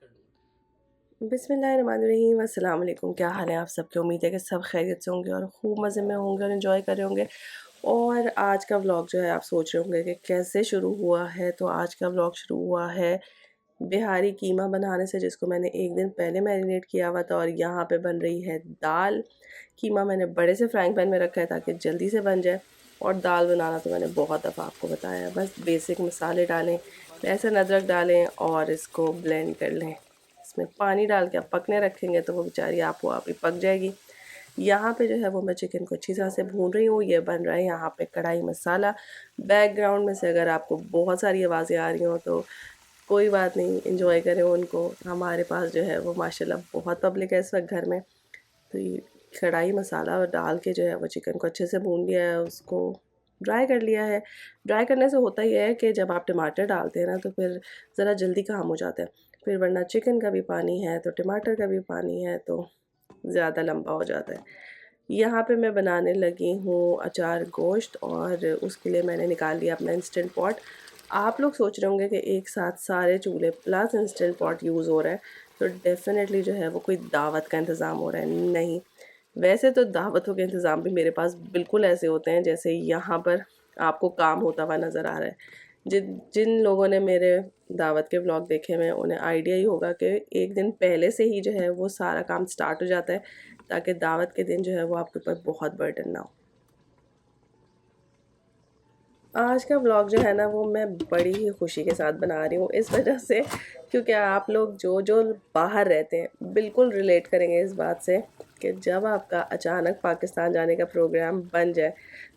कर दूँ। बिस्मिल्लाहिर्रहमानिर्रहीम, अस्सलाम वालेकुम। क्या हाल है आप सबके? उम्मीद है कि सब खैरियत से होंगे और खूब मज़े में होंगे और एंजॉय कर रहे होंगे। और आज का व्लॉग जो है आप सोच रहे होंगे कि कैसे शुरू हुआ है, तो आज का व्लॉग शुरू हुआ है बिहारी कीमा बनाने से, जिसको मैंने एक दिन पहले मैरिनेट किया हुआ था। और यहाँ पे बन रही है दाल। कीमा मैंने बड़े से फ्राइंग पैन में रखा है ताकि जल्दी से बन जाए। और दाल बनाना तो मैंने बहुत दफ़ा आपको बताया है, बस बेसिक मसाले डालें, लहसुन अदरक डालें और इसको ब्लेंड कर लें। इसमें पानी डाल के आप पकने रखेंगे तो वो बेचारी आपको आप ही पक जाएगी। यहाँ पे जो है वो मैं चिकन को अच्छी तरह से भून रही हूँ। ये बन रहा है यहाँ पे कढ़ाई मसाला। बैकग्राउंड में से अगर आपको बहुत सारी आवाज़ें आ रही हों तो कोई बात नहीं, एंजॉय करें उनको। हमारे पास जो है वो माशाल्लाह बहुत पब्लिक है इस वक्त घर में। तो ये कढ़ाई मसाला डाल के जो है वो चिकन को अच्छे से भून लिया है, उसको ड्राई कर लिया है। ड्राई करने से होता ये है कि जब आप टमाटर डालते हैं ना तो फिर ज़रा जल्दी काम हो जाता है। फिर वरना चिकन का भी पानी है तो टमाटर का भी पानी है तो ज़्यादा लंबा हो जाता है। यहाँ पे मैं बनाने लगी हूँ अचार गोश्त, और उसके लिए मैंने निकाल लिया अपना इंस्टेंट पॉट। आप लोग सोच रहे होंगे कि एक साथ सारे चूल्हे प्लस इंस्टेंट पॉट यूज़ हो रहा है, तो डेफ़िनेटली जो है वो कोई दावत का इंतज़ाम हो रहा है। नहीं, वैसे तो दावतों के इंतज़ाम भी मेरे पास बिल्कुल ऐसे होते हैं जैसे यहाँ पर आपको काम होता हुआ नज़र आ रहा है। जिन जिन लोगों ने मेरे दावत के व्लॉग देखे हुए हैं उन्हें आइडिया ही होगा कि एक दिन पहले से ही जो है वो सारा काम स्टार्ट हो जाता है ताकि दावत के दिन जो है वो आपके ऊपर बहुत बर्डन ना हो। आज का व्लॉग जो है ना वो मैं बड़ी ही खुशी के साथ बना रही हूँ, इस वजह से क्योंकि आप लोग जो जो बाहर रहते हैं बिल्कुल रिलेट करेंगे इस बात से कि जब आपका अचानक पाकिस्तान जाने का प्रोग्राम बन जाए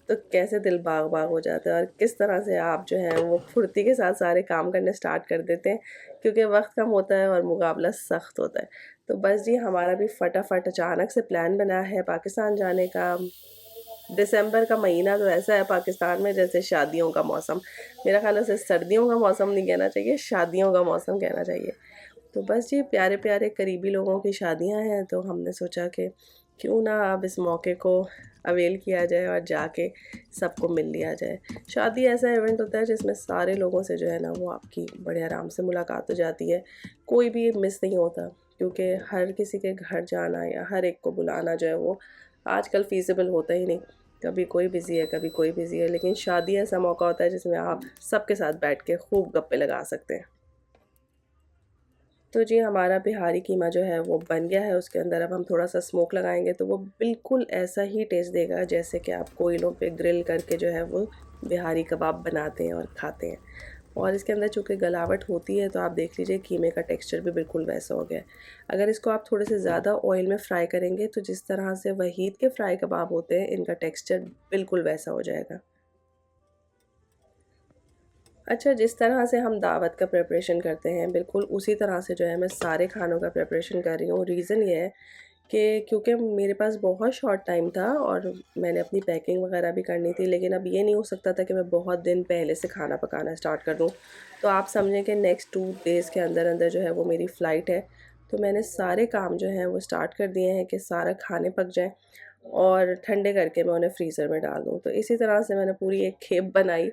तो कैसे दिल बाग बाग हो जाता है और किस तरह से आप जो है वो फुर्ती के साथ सारे काम करने स्टार्ट कर देते हैं, क्योंकि वक्त कम होता है और मुकाबला सख्त होता है। तो बस जी हमारा भी फटाफट अचानक से प्लान बना है पाकिस्तान जाने का। दिसंबर का महीना तो ऐसा है पाकिस्तान में जैसे शादियों का मौसम। मेरा ख़्याल है उसे सर्दियों का मौसम नहीं कहना चाहिए, शादियों का मौसम कहना चाहिए। तो बस जी प्यारे प्यारे करीबी लोगों की शादियां हैं, तो हमने सोचा कि क्यों ना अब इस मौके को अवेल किया जाए और जाके सबको मिल लिया जाए। शादी ऐसा इवेंट होता है जिसमें सारे लोगों से जो है ना वो आपकी बड़े आराम से मुलाकात हो जाती है। कोई भी मिस नहीं होता, क्योंकि हर किसी के घर जाना या हर एक को बुलाना जो है वो आजकल फ़ीज़िबल होता ही नहीं। कभी कोई बिज़ी है, कभी कोई बिज़ी है, लेकिन शादी ऐसा मौका होता है जिसमें आप सबके साथ बैठ के खूब गप्पे लगा सकते हैं। तो जी हमारा बिहारी कीमा जो है वो बन गया है। उसके अंदर अब हम थोड़ा-सा स्मोक लगाएँगे तो वो बिल्कुल ऐसा ही टेस्ट देगा जैसे कि आप कोयलों पे ग्रिल करके जो है वो बिहारी कबाब बनाते हैं और खाते हैं। और इसके अंदर चूँकि गलावट होती है तो आप देख लीजिए कीमे का टेक्सचर भी बिल्कुल वैसा हो गया है। अगर इसको आप थोड़े से ज़्यादा ऑयल में फ्राई करेंगे तो जिस तरह से वहीद के फ्राई कबाब होते हैं, इनका टेक्सचर बिल्कुल वैसा हो जाएगा। अच्छा, जिस तरह से हम दावत का प्रिपरेशन करते हैं बिल्कुल उसी तरह से जो है मैं सारे खानों का प्रिपरेशन कर रही हूँ। रीज़न ये है कि क्योंकि मेरे पास बहुत शॉर्ट टाइम था और मैंने अपनी पैकिंग वगैरह भी करनी थी, लेकिन अब ये नहीं हो सकता था कि मैं बहुत दिन पहले से खाना पकाना स्टार्ट कर दूँ। तो आप समझें कि नेक्स्ट 2 डेज़ के अंदर अंदर जो है वो मेरी फ़्लाइट है। तो मैंने सारे काम जो हैं वो स्टार्ट कर दिए हैं कि सारा खाने पक जाएँ और ठंडे करके मैं उन्हें फ्रीज़र में डाल दूँ। तो इसी तरह से मैंने पूरी एक खेप बनाई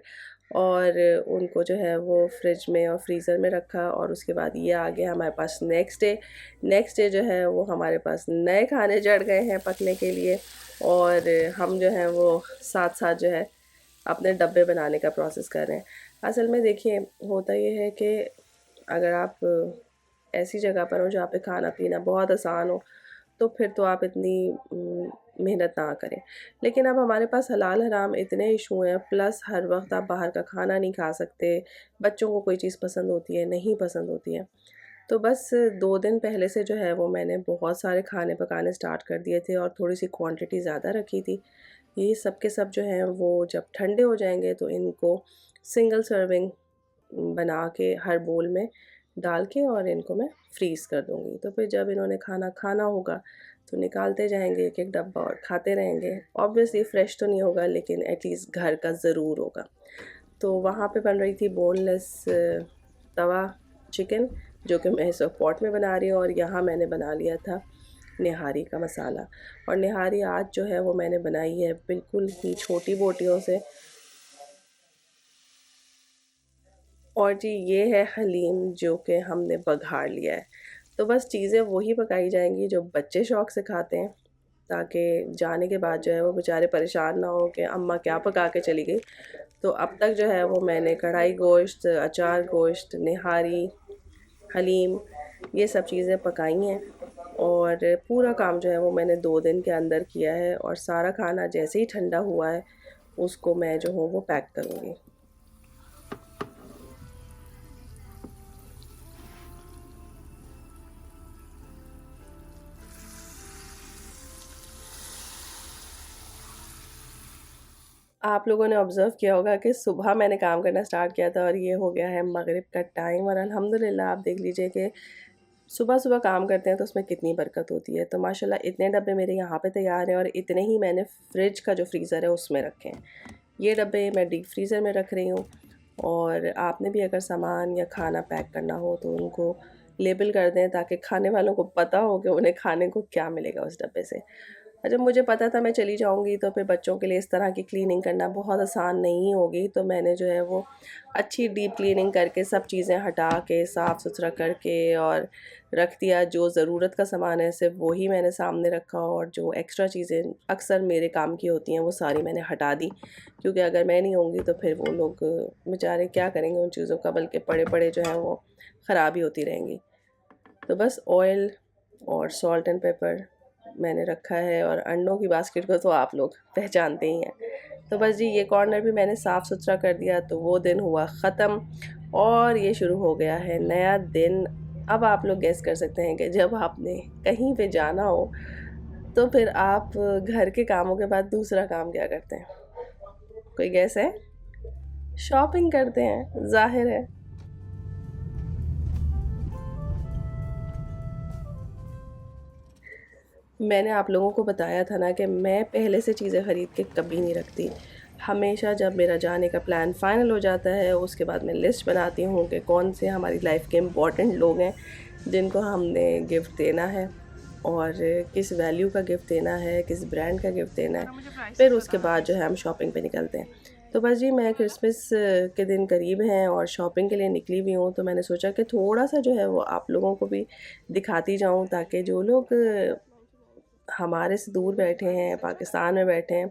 और उनको जो है वो फ्रिज में और फ्रीज़र में रखा। और उसके बाद ये आ गया हमारे पास नेक्स्ट डे। नेक्स्ट डे जो है वो हमारे पास नए खाने चढ़ गए हैं पकने के लिए, और हम जो हैं वो साथ-साथ जो है अपने डब्बे बनाने का प्रोसेस कर रहे हैं। असल में देखिए होता ये है कि अगर आप ऐसी जगह पर हो जहाँ पे खाना-पीना बहुत आसान हो, तो फिर तो आप इतनी मेहनत ना करें। लेकिन अब हमारे पास हलाल हराम इतने इशू हैं, प्लस हर वक़्त आप बाहर का खाना नहीं खा सकते। बच्चों को कोई चीज़ पसंद होती है, नहीं पसंद होती है। तो बस 2 दिन पहले से जो है वो मैंने बहुत सारे खाने पकाने स्टार्ट कर दिए थे और थोड़ी-सी क्वांटिटी ज़्यादा रखी थी। ये सब के सब जो हैं वो जब ठंडे हो जाएँगे तो इनको सिंगल सर्विंग बना के हर बोल में डाल के और इनको मैं फ्रीज़ कर दूँगी। तो फिर जब इन्होंने खाना खाना होगा तो निकालते जाएँगे एक-एक डब्बा और खाते रहेंगे। ऑब्वियसली फ्रेश तो नहीं होगा लेकिन एटलीस्ट घर का ज़रूर होगा। तो वहाँ पे बन रही थी बोनलेस तवा चिकन, जो कि मैं इस वक्त पॉट में बना रही हूँ। और यहाँ मैंने बना लिया था निहारी का मसाला। और निहारी आज जो है वो मैंने बनाई है बिल्कुल ही छोटी बोटियों से। और जी ये है हलीम जो कि हमने बघाड़ लिया है। तो बस चीज़ें वही पकाई जाएंगी जो बच्चे शौक़ से खाते हैं, ताकि जाने के बाद जो है वो बेचारे परेशान ना हो कि अम्मा क्या पका के चली गई। तो अब तक जो है वो मैंने कढ़ाई गोश्त, अचार गोश्त, निहारी, हलीम, ये सब चीज़ें पकाई हैं। और पूरा काम जो है वो मैंने 2 दिन के अंदर किया है, और सारा खाना जैसे ही ठंडा हुआ है उसको मैं जो हूँ वो पैक करूँगी। आप लोगों ने ऑब्ज़र्व किया होगा कि सुबह मैंने काम करना स्टार्ट किया था और ये हो गया है मगरिब का टाइम, और अल्हम्दुलिल्लाह आप देख लीजिए कि सुबह-सुबह काम करते हैं तो उसमें कितनी बरकत होती है। तो माशाल्लाह इतने डब्बे मेरे यहाँ पे तैयार हैं, और इतने ही मैंने फ्रिज का जो फ्रीज़र है उसमें रखे हैं। ये डब्बे मैं डीप फ्रीज़र में रख रही हूँ। और आपने भी अगर सामान या खाना पैक करना हो तो उनको लेबल कर दें, ताकि खाने वालों को पता हो कि उन्हें खाने को क्या मिलेगा उस डब्बे से। और जब मुझे पता था मैं चली जाऊँगी तो फिर बच्चों के लिए इस तरह की क्लीनिंग करना बहुत आसान नहीं होगी, तो मैंने जो है वो अच्छी डीप क्लीनिंग करके सब चीज़ें हटा के साफ़ सुथरा करके और रख दिया। जो ज़रूरत का सामान है सिर्फ वही मैंने सामने रखा, और जो एक्स्ट्रा चीज़ें अक्सर मेरे काम की होती हैं वो सारी मैंने हटा दी, क्योंकि अगर मैं नहीं होंगी तो फिर वो लोग बेचारे क्या करेंगे उन चीज़ों का, बल्कि पड़े पड़े जो हैं वो ख़राब ही होती रहेंगी। तो बस ऑयल और सॉल्ट एंड पेपर मैंने रखा है, और अंडों की बास्केट को तो आप लोग पहचानते ही हैं। तो बस जी ये कॉर्नर भी मैंने साफ़ सुथरा कर दिया, तो वो दिन हुआ ख़त्म, और ये शुरू हो गया है नया दिन। अब आप लोग गेस कर सकते हैं कि जब आपने कहीं पे जाना हो तो फिर आप घर के कामों के बाद दूसरा काम क्या करते हैं? कोई गेस है? शॉपिंग करते हैं, ज़ाहिर है। मैंने आप लोगों को बताया था ना कि मैं पहले से चीज़ें ख़रीद के कभी नहीं रखती। हमेशा जब मेरा जाने का प्लान फ़ाइनल हो जाता है उसके बाद मैं लिस्ट बनाती हूँ कि कौन से हमारी लाइफ के इम्पोर्टेंट लोग हैं जिनको हमने गिफ्ट देना है, और किस वैल्यू का गिफ्ट देना है, किस ब्रांड का गिफ्ट देना है। फिर उसके बाद जो है हम शॉपिंग पे निकलते हैं। तो बस जी मैं क्रिसमस के दिन करीब हैं और शॉपिंग के लिए निकली हुई हूँ, तो मैंने सोचा कि थोड़ा-सा जो है वो आप लोगों को भी दिखाती जाऊँ, ताकि जो लोग हमारे से दूर बैठे हैं, पाकिस्तान में बैठे हैं,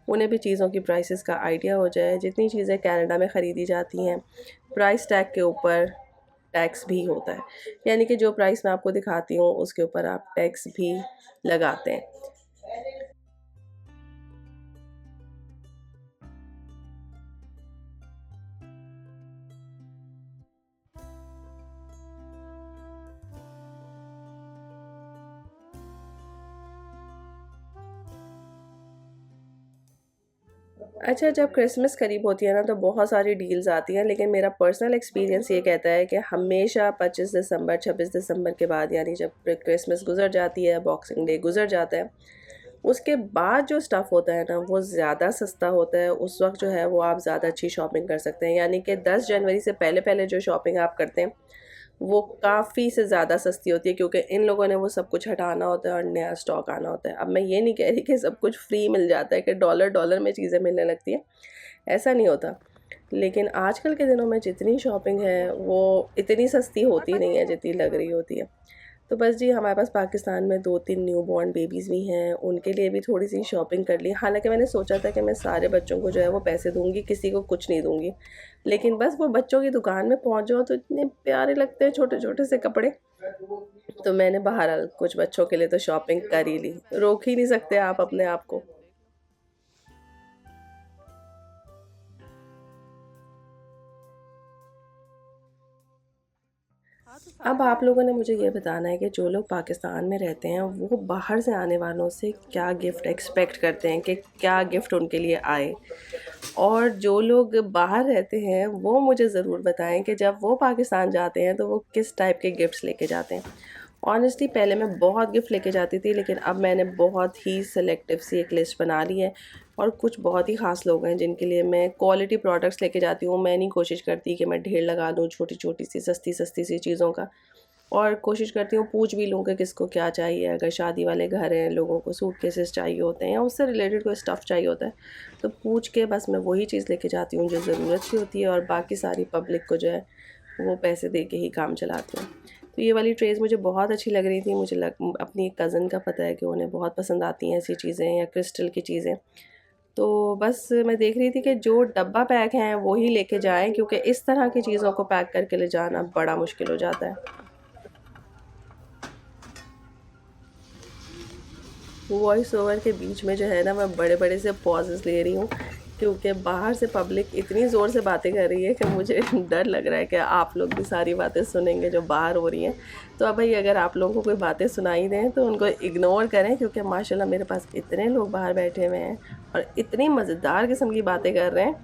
उन्हें भी चीज़ों की प्राइसेस का आइडिया हो जाए। जितनी चीज़ें कनाडा में ख़रीदी जाती हैं, प्राइस टैग के ऊपर टैक्स भी होता है, यानी कि जो प्राइस मैं आपको दिखाती हूँ उसके ऊपर आप टैक्स भी लगाते हैं। अच्छा, जब क्रिसमस करीब होती है ना तो बहुत सारी डील्स आती हैं, लेकिन मेरा पर्सनल एक्सपीरियंस ये कहता है कि हमेशा 25 दिसंबर 26 दिसंबर के बाद, यानी जब क्रिसमस गुजर जाती है, बॉक्सिंग डे गुजर जाता है, उसके बाद जो स्टफ़ होता है ना वो ज़्यादा सस्ता होता है। उस वक्त जो है वो आप ज़्यादा अच्छी शॉपिंग कर सकते हैं, यानी कि 10 जनवरी से पहले पहले जो शॉपिंग आप करते हैं वो काफ़ी से ज़्यादा सस्ती होती है, क्योंकि इन लोगों ने वो सब कुछ हटाना होता है और नया स्टॉक आना होता है। अब मैं ये नहीं कह रही कि सब कुछ फ्री मिल जाता है, कि डॉलर डॉलर में चीज़ें मिलने लगती हैं, ऐसा नहीं होता। लेकिन आजकल के दिनों में जितनी शॉपिंग है वो इतनी सस्ती होती नहीं है जितनी लग रही होती है। तो बस जी हमारे पास पाकिस्तान में 2-3 न्यूबॉर्न बेबीज़ भी हैं, उनके लिए भी थोड़ी-सी शॉपिंग कर ली। हालाँकि मैंने सोचा था कि मैं सारे बच्चों को जो है वो पैसे दूँगी, किसी को कुछ नहीं दूँगी। लेकिन बस वो बच्चों की दुकान में पहुँच जाओ तो इतने प्यारे लगते हैं छोटे-छोटे से कपड़े। तो मैंने बहरहाल कुछ बच्चों के लिए तो शॉपिंग कर ही ली। रोक ही नहीं सकते आप अपने आप को। अब आप लोगों ने मुझे ये बताना है कि जो लोग पाकिस्तान में रहते हैं वो बाहर से आने वालों से क्या गिफ्ट एक्सपेक्ट करते हैं, कि क्या गिफ्ट उनके लिए आए। और जो लोग बाहर रहते हैं वो मुझे ज़रूर बताएं कि जब वो पाकिस्तान जाते हैं तो वो किस टाइप के गिफ्ट्स लेके जाते हैं। ऑनेस्टली पहले मैं बहुत गिफ्ट लेके जाती थी, लेकिन अब मैंने बहुत ही सेलेक्टिव सी एक लिस्ट बना ली है, और कुछ बहुत ही ख़ास लोग हैं जिनके लिए मैं क्वालिटी प्रोडक्ट्स लेके जाती हूँ। मैं नहीं कोशिश करती कि मैं ढेर लगा दूँ छोटी छोटी सी सस्ती सस्ती सी चीज़ों का। और कोशिश करती हूँ पूछ भी लूँ कि किसको क्या चाहिए। अगर शादी वाले घर हैं, लोगों को सूटकेसेस चाहिए होते हैं या उससे रिलेटेड कोई स्टफ़ चाहिए होता है, तो पूछ के बस मैं वही चीज़ लेके जाती हूँ जो ज़रूरत की होती है, और बाकी सारी पब्लिक को जो है वो पैसे दे के ही काम चलाती हूँ। तो ये वाली ट्रेज़ मुझे बहुत अच्छी लग रही थी। मुझे अपनी एक कज़न का पता है कि उन्हें बहुत पसंद आती हैं ऐसी चीज़ें या क्रिस्टल की चीज़ें। तो बस मैं देख रही थी कि जो डब्बा पैक हैं वो ही लेके जाएँ, क्योंकि इस तरह की चीज़ों को पैक करके ले जाना बड़ा मुश्किल हो जाता है। वॉइस ओवर के बीच में जो है ना, मैं बड़े-बड़े से पॉजेज़ ले रही हूँ, क्योंकि बाहर से पब्लिक इतनी ज़ोर से बातें कर रही है कि मुझे डर लग रहा है कि आप लोग भी सारी बातें सुनेंगे जो बाहर हो रही हैं। तो अब भाई अगर आप लोगों को कोई बातें सुनाई दें तो उनको इग्नोर करें, क्योंकि माशाल्लाह मेरे पास इतने लोग बाहर बैठे हुए हैं और इतनी मज़ेदार किस्म की बातें कर रहे हैं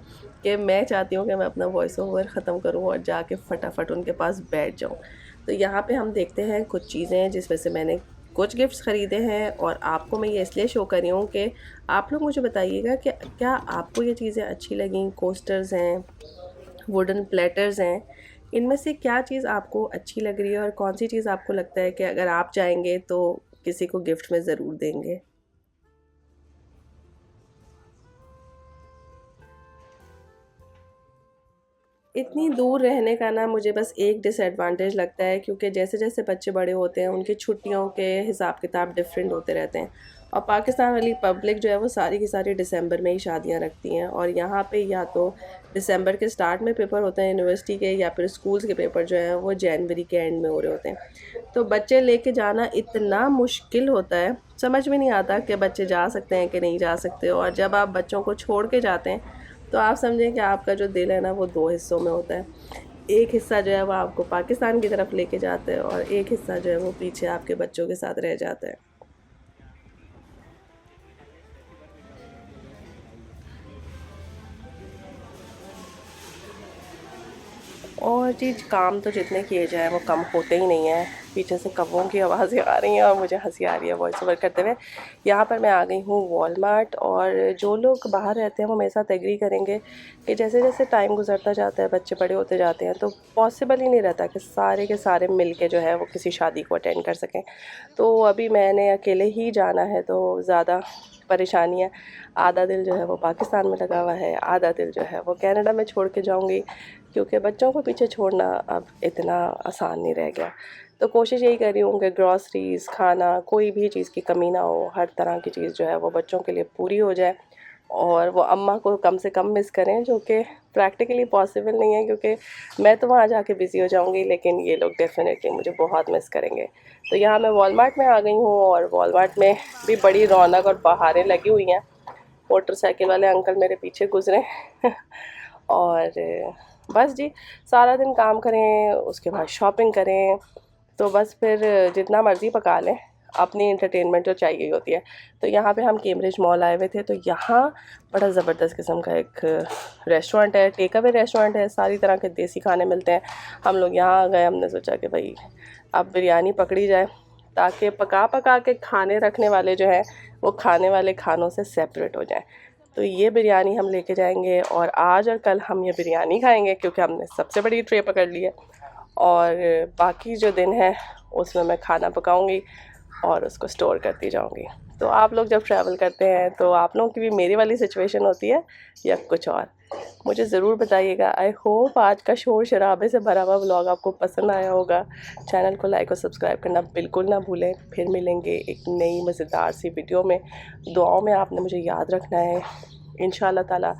कि मैं चाहती हूँ कि मैं अपना वॉइस ओवर ख़त्म करूँ और जाके फटाफट उनके पास बैठ जाऊँ। तो यहाँ पे हम देखते हैं कुछ चीज़ें जिसमें से मैंने कुछ गिफ्ट्स ख़रीदे हैं, और आपको मैं ये इसलिए शो कर रही हूँ कि आप लोग मुझे बताइएगा कि क्या आपको ये चीज़ें अच्छी लगीं। कोस्टर्स हैं, वुडन प्लेटर्स हैं, इनमें से क्या चीज़ आपको अच्छी लग रही है और कौन सी चीज़ आपको लगता है कि अगर आप चाहेंगे तो किसी को गिफ्ट में ज़रूर देंगे। इतनी दूर रहने का ना मुझे बस एक डिसएडवांटेज लगता है, क्योंकि जैसे-जैसे बच्चे बड़े होते हैं उनकी छुट्टियों के हिसाब-किताब डिफरेंट होते रहते हैं, और पाकिस्तान वाली पब्लिक जो है वो सारी की सारी दिसंबर में ही शादियां रखती हैं, और यहाँ पे या तो दिसंबर के स्टार्ट में पेपर होते हैं यूनिवर्सिटी के, या फिर स्कूल्स के पेपर जो हैं वो जनवरी के एंड में हो रहे होते हैं। तो बच्चे लेके जाना इतना मुश्किल होता है, समझ में नहीं आता कि बच्चे जा सकते हैं कि नहीं जा सकते। और जब आप बच्चों को छोड़ के जाते हैं तो आप समझें कि आपका जो दिल है ना वो दो हिस्सों में होता है। एक हिस्सा जो है वो आपको पाकिस्तान की तरफ लेके जाता है, और एक हिस्सा जो है वो पीछे आपके बच्चों के साथ रह जाता है। और जी, काम तो जितने किए जाए वो कम होते ही नहीं हैं। पीछे से कौवों की आवाज़ें आ रही हैं और मुझे हंसी आ रही है वॉइस ओवर करते हुए। यहाँ पर मैं आ गई हूँ वॉलमार्ट, और जो लोग बाहर रहते हैं वो मेरे साथ एग्री करेंगे कि जैसे जैसे टाइम गुजरता जाता है, बच्चे बड़े होते जाते हैं, तो पॉसिबल ही नहीं रहता कि सारे के सारे मिल के जो है वो किसी शादी को अटेंड कर सकें। तो अभी मैंने अकेले ही जाना है, तो ज़्यादा परेशानी है। आधा दिल जो है वो पाकिस्तान में लगा हुआ है, आधा दिल जो है वो कनाडा में छोड़ के जाऊंगी, क्योंकि बच्चों को पीछे छोड़ना अब इतना आसान नहीं रह गया। तो कोशिश यही कर रही हूँ कि ग्रॉसरीज़, खाना, कोई भी चीज़ की कमी ना हो, हर तरह की चीज़ जो है वो बच्चों के लिए पूरी हो जाए, और वो अम्मा को कम से कम मिस करें, जो कि प्रैक्टिकली पॉसिबल नहीं है, क्योंकि मैं तो वहाँ जाके बिज़ी हो जाऊँगी, लेकिन ये लोग डेफ़िनेटली मुझे बहुत मिस करेंगे। तो यहाँ मैं वॉलमार्ट में आ गई हूँ, और वॉलमार्ट में भी बड़ी रौनक और बहारें लगी हुई हैं। मोटरसाइकिल वाले अंकल मेरे पीछे गुजरे और बस जी, सारा दिन काम करें, उसके बाद शॉपिंग करें, तो बस फिर जितना मर्ज़ी पका लें, अपनी एंटरटेनमेंट जो चाहिए होती है। तो यहाँ पे हम कैम्ब्रिज मॉल आए हुए थे, तो यहाँ बड़ा ज़बरदस्त किस्म का एक रेस्टोरेंट है, टेक अवे रेस्टोरेंट है, सारी तरह के देसी खाने मिलते हैं। हम लोग यहाँ आ गए, हमने सोचा कि भाई अब बिरयानी पकड़ी जाए, ताकि पका पका के खाने रखने वाले जो हैं वो खाने वाले खानों से सेपरेट हो जाएं। तो ये बिरयानी हम लेके जाएंगे, और आज और कल हम ये बिरयानी खाएंगे, क्योंकि हमने सबसे बड़ी ट्रे पकड़ ली है। और बाकी जो दिन है उसमें मैं खाना पकाऊंगी और उसको स्टोर करती जाऊंगी। तो आप लोग जब ट्रैवल करते हैं तो आप लोगों की भी मेरी वाली सिचुएशन होती है या कुछ और, मुझे ज़रूर बताइएगा। आई होप आज का शोर शराबे से भरा हुआ व्लॉग आपको पसंद आया होगा। चैनल को लाइक और सब्सक्राइब करना बिल्कुल ना भूलें। फिर मिलेंगे एक नई मज़ेदार सी वीडियो में। दुआओं में आपने मुझे याद रखना है इंशाल्लाह ताला।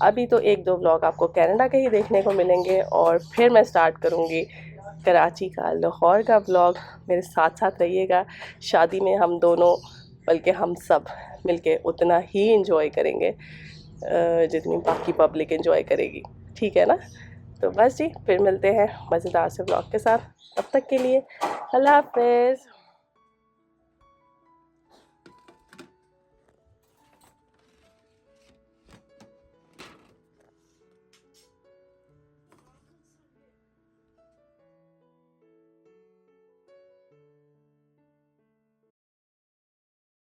अभी तो एक दो व्लॉग आपको कनाडा के ही देखने को मिलेंगे, और फिर मैं स्टार्ट करूँगी कराची का, लाहौर का व्लॉग। मेरे साथ साथ रहिएगा। शादी में हम दोनों, बल्कि हम सब मिलके उतना ही इंजॉय करेंगे जितनी बाकी पब्लिक इंजॉय करेगी, ठीक है ना। तो बस जी, फिर मिलते हैं मज़ेदार से व्लॉग के साथ। तब तक के लिए अल्लाह हाफ़िज़।